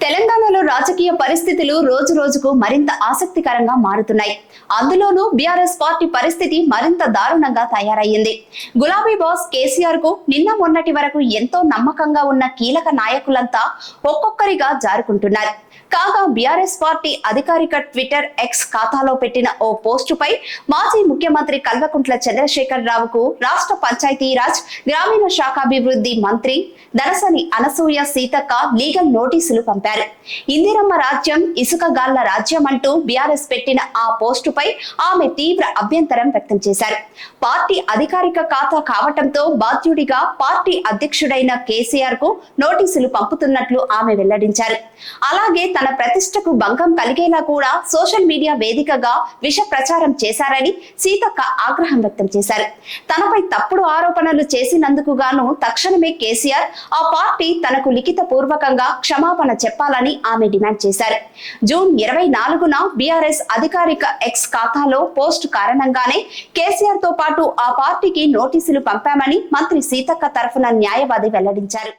తెలంగాణలో రాజకీయ పరిస్థితులు రోజు రోజుకు మరింత ఆసక్తికరంగా మారుతున్నాయి. అందులోనూ బీఆర్ఎస్ పార్టీ పరిస్థితి మరింత దారుణంగా తయారయ్యింది. గులాబీ బాస్ కేసీఆర్ కు నిన్న మొన్నటి వరకు ఎంతో నమ్మకంగా ఉన్న కీలక నాయకులంతా ఒక్కొక్కరిగా జారుకుంటున్నారు. కాగా బీఆర్ఎస్ పార్టీ అధికారిక ట్విట్టర్ ఎక్స్ ఖాతాలో పెట్టిన ఓ పోస్టుపై మాజీ ముఖ్యమంత్రి కల్వకుంట్ల చంద్రశేఖర్ రావుకు రాష్ట్ర పంచాయతీరాజ్ గ్రామీణ శాఖాభివృద్ధి మంత్రి దనసరి అనసూయ సీతక్క లీగల్ నోటీసులు పంపారు. ఇందిరమ్మ రాజ్యం ఇసుకగాళ్ల రాజ్యం అంటూ బీఆర్ఎస్ పెట్టిన ఆ పోస్టుపై ఆమె తీవ్ర అభ్యంతరం వ్యక్తం చేశారు. పార్టీ అధికారిక ఖాతా కావటంతో బాధ్యుడిగా పార్టీ అధ్యక్షుడైన కేసీఆర్ కు నోటీసులు పంపుతున్నట్లు ఆమె వెల్లడించారు. అలాగే తన ప్రతిష్టకు భంగం కలిగేలా కూడా సోషల్ మీడియా వేదికగా విష ప్రచారం చేశారని సీతక్క ఆగ్రహం వ్యక్తం చేశారు. తనపై తప్పుడు ఆరోపణలు చేసినందుకు గాను తక్షణమే కేసీఆర్ ఆ పార్టీ తనకు లిఖిత పూర్వకంగా క్షమాపణ చెప్పాలని ఆమె డిమాండ్ చేశారు. జూన్ 24న బీఆర్ఎస్ అధికారిక ఎక్స్ ఖాతాలో పోస్ట్ కారణంగానే కేసీఆర్ తో పాటు ఆ పార్టీకి నోటీసులు పంపామని మంత్రి సీతక్క తరఫున న్యాయవాది వెల్లడించారు.